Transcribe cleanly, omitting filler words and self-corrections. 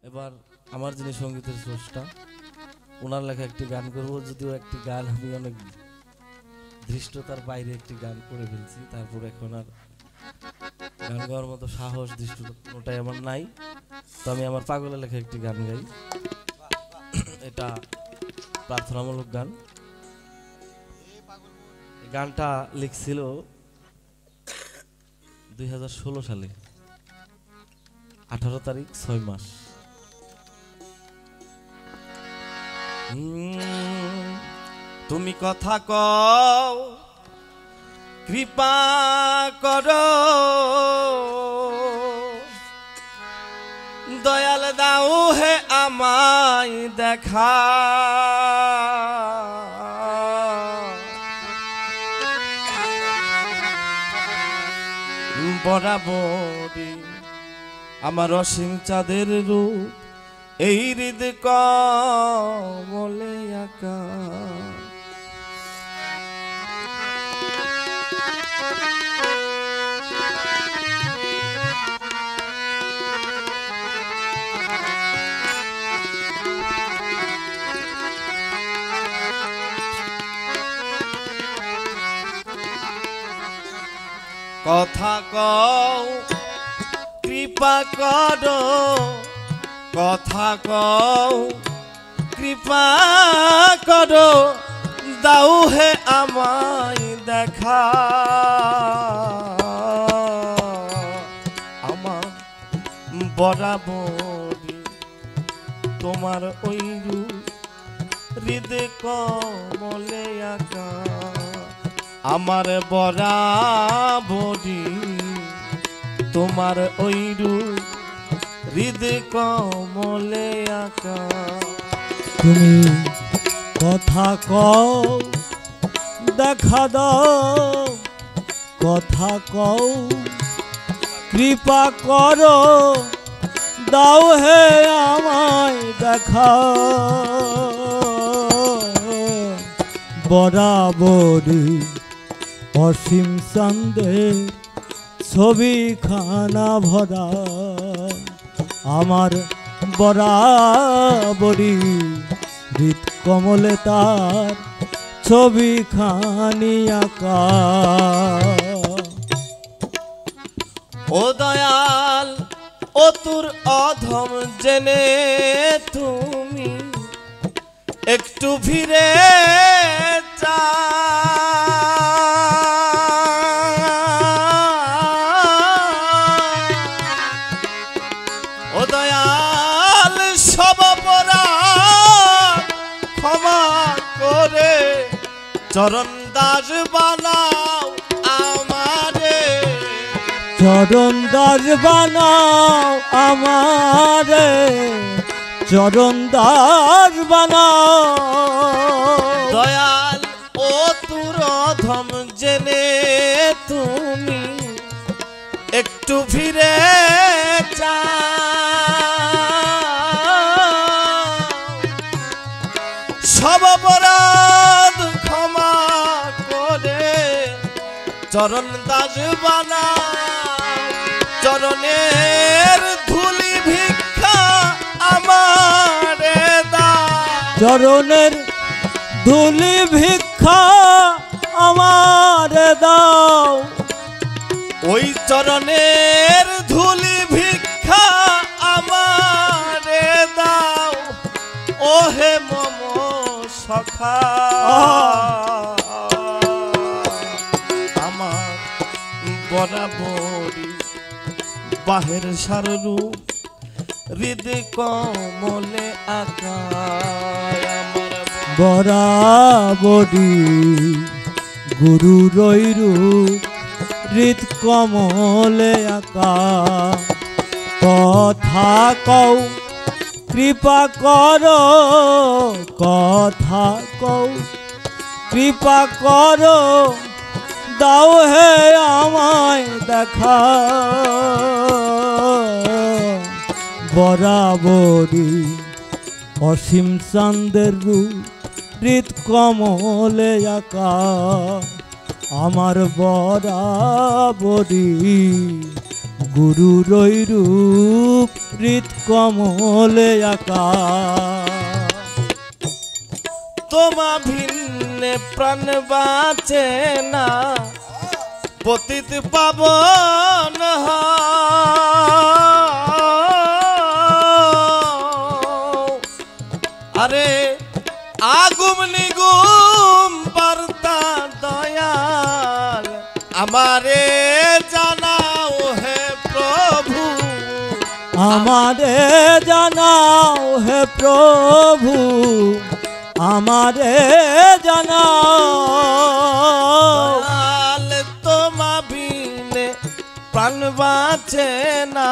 এবার আমার যিনি সঙ্গীতের স্রষ্টা ওনার লেখা একটি গান করব, যদিও একটি গান আমি অনেক ধৃষ্টতার বাইরে একটি গান করে ফেলছি, তারপর এখন আর গান গাওয়ার মতো সাহস ধৃষ্টতা কোনোটাই আমার নাই। তো আমি আমার পাগলের লেখা একটি গান গাই। এটা প্রার্থনামূলক গান। এই গানটা লিখছিল 2016 সালে 18 তারিখ 6 মাস। তুমি কথা কও কৃপা করো, দয়াল দাও হে আমায় দেখা, বরাবরই আমার অসীম চাঁদের রূপ এই হৃদ কমলে আঁকা। কথা কও কৃপা করো, কথা কও কৃপা করো, দাও হে আমায় দেখা, আমার বরাবরই তোমার ওই রূপ হৃদ কমলে আঁকা, আমার বরাবরই তোমার ওই রূপ হৃদ কমলে আঁকা। তুমি কথা কও দেখা দাও, কথা কও কৃপা করো, দাও হে আমায় দেখা, বরাবরই অসীম চন্দ্রের ছবিখানা ভরা, আমার বরাবরই হৃদ কমলে তার ছবিখানি আঁকা। ও দয়াল ও তোর অধম জেনে তুমি একটু ফিরে চা, ও দয়াল সব অপরাধ ক্ষমা করে চরণ দাস বানাও আমারে, চরণ দাস বানাও আমারে, চরণ দাস বানাও। দয়াল ও তোর অধম জেনে তুমি একটু ফিরে সব অপরাধ ক্ষমা করে চরণ দাস বানাও, চরণের ধুলি ভিক্ষা আমারে দাও, চরণের ধুলি ভিক্ষা আমারে দাও, ওই চরণের ধুলি ভিক্ষা আমারে দাও, ও হে মম সখা, আমার বরাবরই বাহের সাররূপ হৃদ কমলে আঁকা, আমার বরাবরই গুরু রূপ হৃদ কমলে আঁকা। কথা কও কৃপা করো, কথা কও কৃপা করো, দাও হে আমায় দেখা, বরাবরই অসীম চাঁদের রূপ হৃদ কমলে আঁকা, আমার বরাবরই গুরুর ওই রূপ হৃদ কমলে আকা। তোমা ভিন্নে প্রাণ বাঁচে না, পতিত পাবন আরে আগুম নিগুম বার্তা দয়াল আমারে জানাও হে প্রভু, আমারে জানাও হে প্রভু, আমারে জানাও। দয়াল তোমা বিনে প্রাণ বাঁচে না।